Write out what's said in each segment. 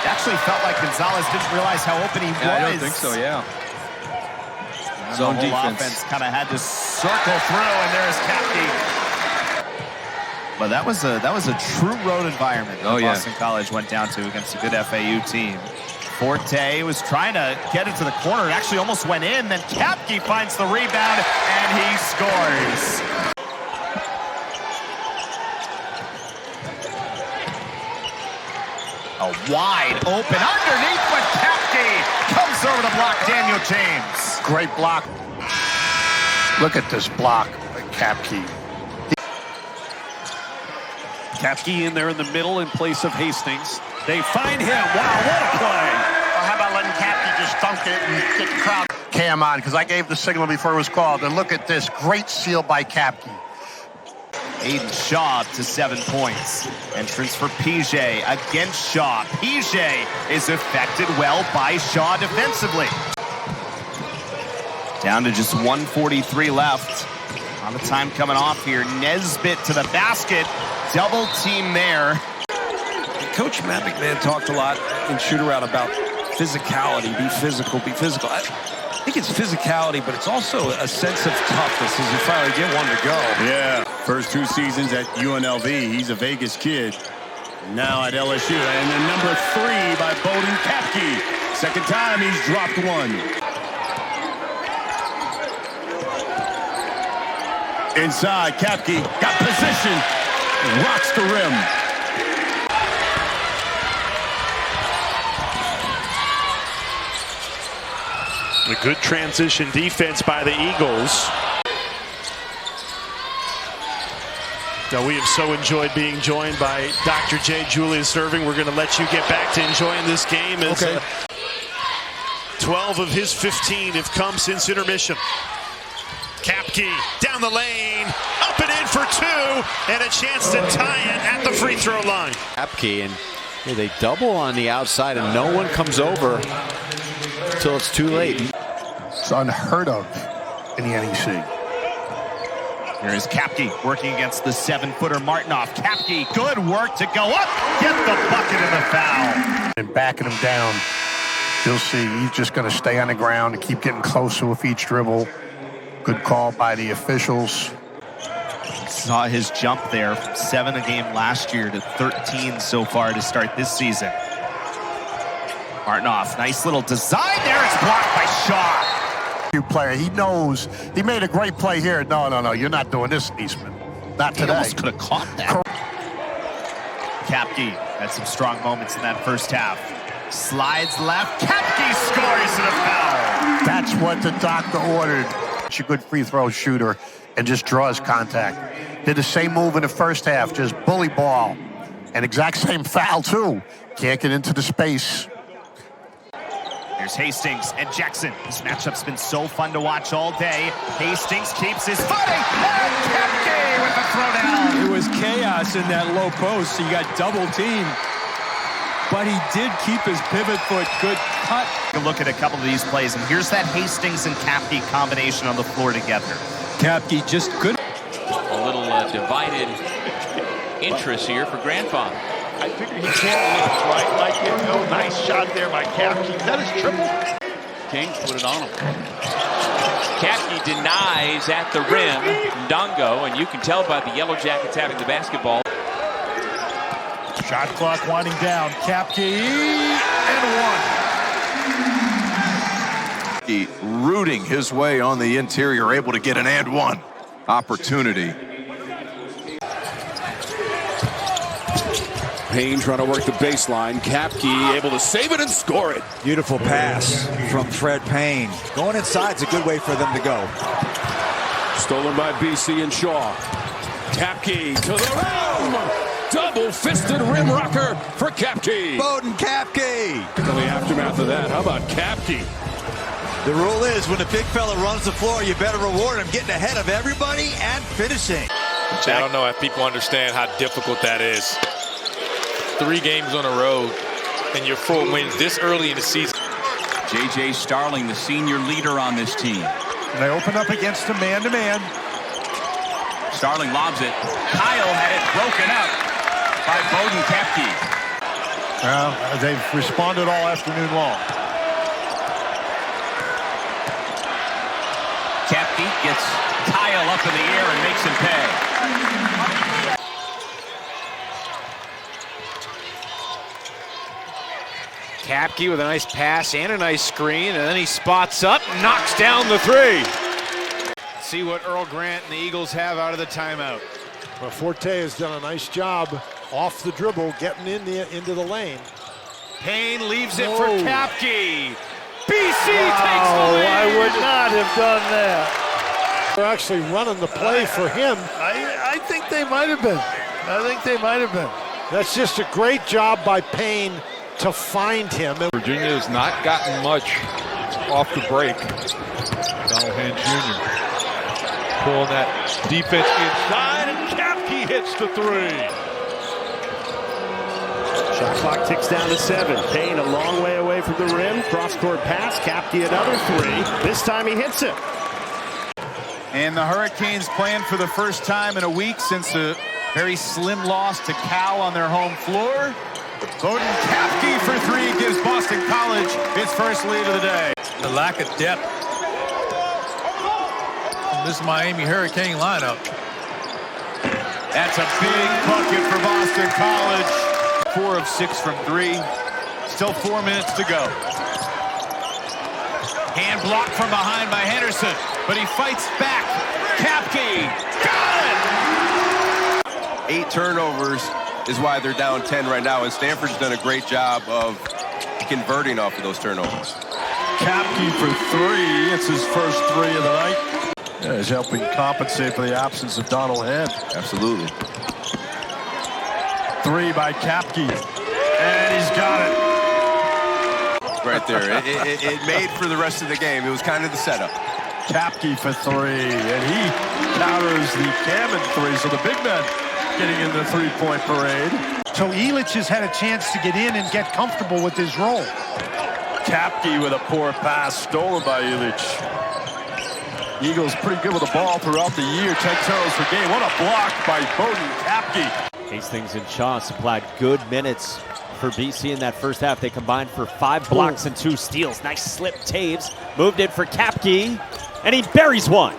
Actually felt like Gonzalez didn't realize how open he was. I don't think so, yeah. Zone defense kind of had to circle through, and there's Kapke. But that was a true road environment that Boston College went down to against a good FAU team. Forte was trying to get it to the corner. It actually almost went in. Then Kapke finds the rebound, and he scores. A wide open underneath, but Kapke comes over to block Daniel James. Great block. Look at this block by Kapke. Kapke in there in the middle in place of Hastings. They find him. Wow, what a play. Well, how about letting Kapke just dunk it and get the crowd cam on, because I gave the signal before it was called. And look at this great steal by Kapke. Aiden Shaw to 7 points. Entrance for PJ against Shaw. PJ is affected well by Shaw defensively. Down to just 1:43 left. A lot of time coming off here. Nesbitt to the basket. Double team there. Coach Matt McMahon talked a lot in shoot-around about physicality. Be physical, be physical. I think it's physicality, but it's also a sense of toughness as you finally get one to go. Yeah, first 2 seasons at UNLV. He's a Vegas kid. Now at LSU. And then number 3 by Boden Kapke. Second time he's dropped one. Inside, Kapke got position. Rocks the rim. A good transition defense by the Eagles. Now, we have so enjoyed being joined by Dr. J. Julius Irving. We're going to let you get back to enjoying this game. As, 12 of his 15 have come since intermission. Kapke down the lane, up and in for 2, and a chance to tie it at the free throw line. Kapke, and they double on the outside, and no one comes over until it's too late. It's unheard of in the NEC. Here is Kapke working against the 7-footer Martinoff. Kapke, good work to go up, get the bucket and the foul. And backing him down, you'll see he's just going to stay on the ground and keep getting closer with each dribble. Good call by the officials. Saw his jump there from 7 a game last year to 13 so far to start this season. Martinoff, nice little design there. It's blocked by Shaw. Player, he knows he made a great play here. No, you're not doing this, Eastman. Not today. He almost could have caught that. Kapke had some strong moments in that first half. Slides left. Kapke scores and a foul. That's what the doctor ordered. A good free throw shooter and just draws contact. Did the same move in the first half, just bully ball. And exact same foul, too. Can't get into the space. Here's Hastings and Jackson. This matchup's been so fun to watch all day. Hastings keeps his footing, and Kapke with the throwdown. It was chaos in that low post, so you got double team. But he did keep his pivot foot. Good cut. Take a look at a couple of these plays, and here's that Hastings and Kapke combination on the floor together. Kapke just good. A little divided interest here for grandfather. I figure he can't lift right like it. No, nice shot there by Kapke. Is that his triple? King put it on him. Kapke denies at the rim. Ndongo, and you can tell by the Yellow Jackets having the basketball. Shot clock winding down. Kapke and 1. Rooting his way on the interior, able to get an and 1 opportunity. Payne trying to work the baseline. Kapke able to save it and score it. Beautiful pass from Fred Payne. Going inside is a good way for them to go. Stolen by BC and Shaw. Kapke to the rim. Double-fisted rim rocker for Kapke. Boden Kapke. In the aftermath of that, how about Kapke? The rule is when a big fella runs the floor, you better reward him getting ahead of everybody and finishing. I don't know if people understand how difficult that is. 3 games on the road, and your full wins this early in the season. J.J. Starling, the senior leader on this team. And they open up against him man-to-man. Starling lobs it. Kyle had it broken up by Boden Kapke. They've responded all afternoon long. Kapke gets Kyle up in the air and makes him pay. Kapke with a nice pass and a nice screen, and then he spots up, knocks down the three. See what Earl Grant and the Eagles have out of the timeout. Well, Forte has done a nice job off the dribble, getting into the lane. Payne leaves it for Kapke. BC takes the lead. I would not have done that. They're actually running the play for him. I think they might have been. That's just a great job by Payne to find him. Virginia has not gotten much off the break. Donald Jr. pulling that defense inside, and Kapke hits the three. Shot clock ticks down to 7. Payne a long way away from the rim. Cross-court pass. Kapke another three. This time he hits it. And the Hurricanes playing for the first time in a week since a very slim loss to Cal on their home floor. Boden Kapke for three gives Boston College its first lead of the day. The lack of depth from this Miami Hurricane lineup. That's a big bucket for Boston College. 4 of 6 from 3. Still 4 minutes to go. Hand blocked from behind by Henderson, but he fights back. Kapke got it! 8 turnovers is why they're down 10 right now, and Stanford's done a great job of converting off of those turnovers. Kapke for 3. It's his first 3 of the night. Yeah, he's helping compensate for the absence of Donald Head. Absolutely. 3 by Kapke, and he's got it. Right there. It made for the rest of the game. It was kind of the setup. Kapke for 3, and he counters the Gammon 3, so the big men getting in the three-point parade. So Elich has had a chance to get in and get comfortable with his role. Kapke with a poor pass, stolen by Elich. Eagles pretty good with the ball throughout the year. 10 turnovers per game. What a block by Boden Kapke. Hastings and Shaw supplied good minutes for BC in that first half. They combined for 5 blocks and 2 steals. Nice slip. Taves moved it for Kapke, and he buries one.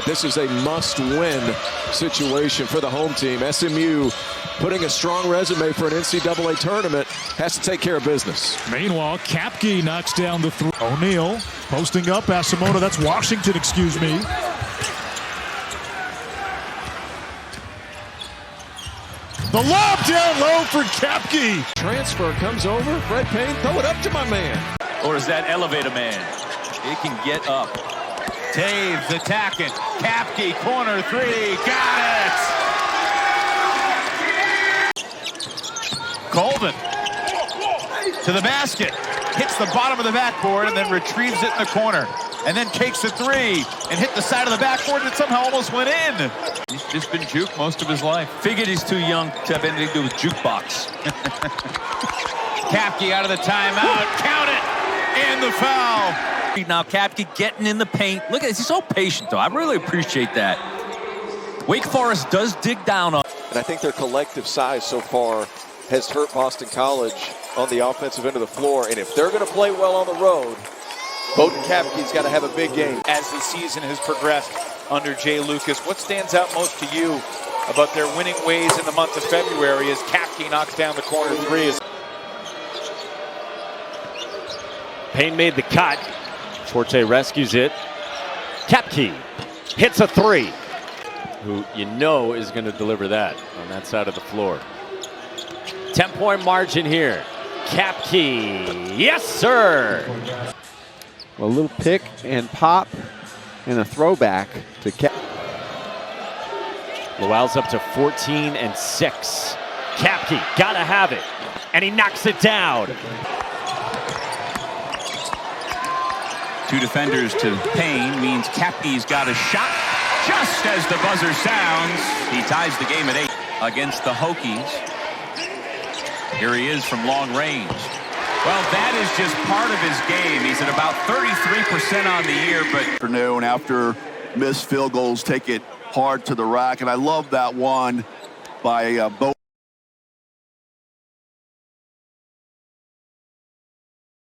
This is a must-win situation for the home team. SMU, putting a strong resume for an NCAA tournament, has to take care of business. Meanwhile, Kapke knocks down the three. O'Neal posting up. Asimona, that's Washington, excuse me. The lob down low for Kapke. Transfer comes over. Fred Payne, throw it up to my man. Or is that elevator man? He can get up. Taves attacking. Kapke, corner 3. Got it! Golden to the basket. Hits the bottom of the backboard and then retrieves it in the corner. And then takes a 3 and hit the side of the backboard and somehow almost went in. He's just been juke most of his life. Figured he's too young to have anything to do with jukebox. Kapke out of the timeout. Count it! And the foul. Now Kapke getting in the paint. Look at this. He's so patient, though. I really appreciate that. Wake Forest does dig down on. And I think their collective size so far has hurt Boston College on the offensive end of the floor. And if they're going to play well on the road, Boden Kapke's got to have a big game. As the season has progressed under Jay Lucas, what stands out most to you about their winning ways in the month of February as Kapke knocks down the corner 3? Payne made the cut. Forte rescues it. Kapke hits a 3. Who you know is going to deliver that on that side of the floor. 10-point margin here. Kapke, yes sir! A little pick and pop and a throwback to Kapke. Lowell's up to 14 and 6. Kapke, gotta have it. And he knocks it down. 2 defenders to Payne means Kapke's got a shot. Just as the buzzer sounds, he ties the game at 8 against the Hokies. Here he is from long range. Well, that is just part of his game. He's at about 33% on the year, but afternoon after missed field goals, take it hard to the rack, and I love that one by Boden.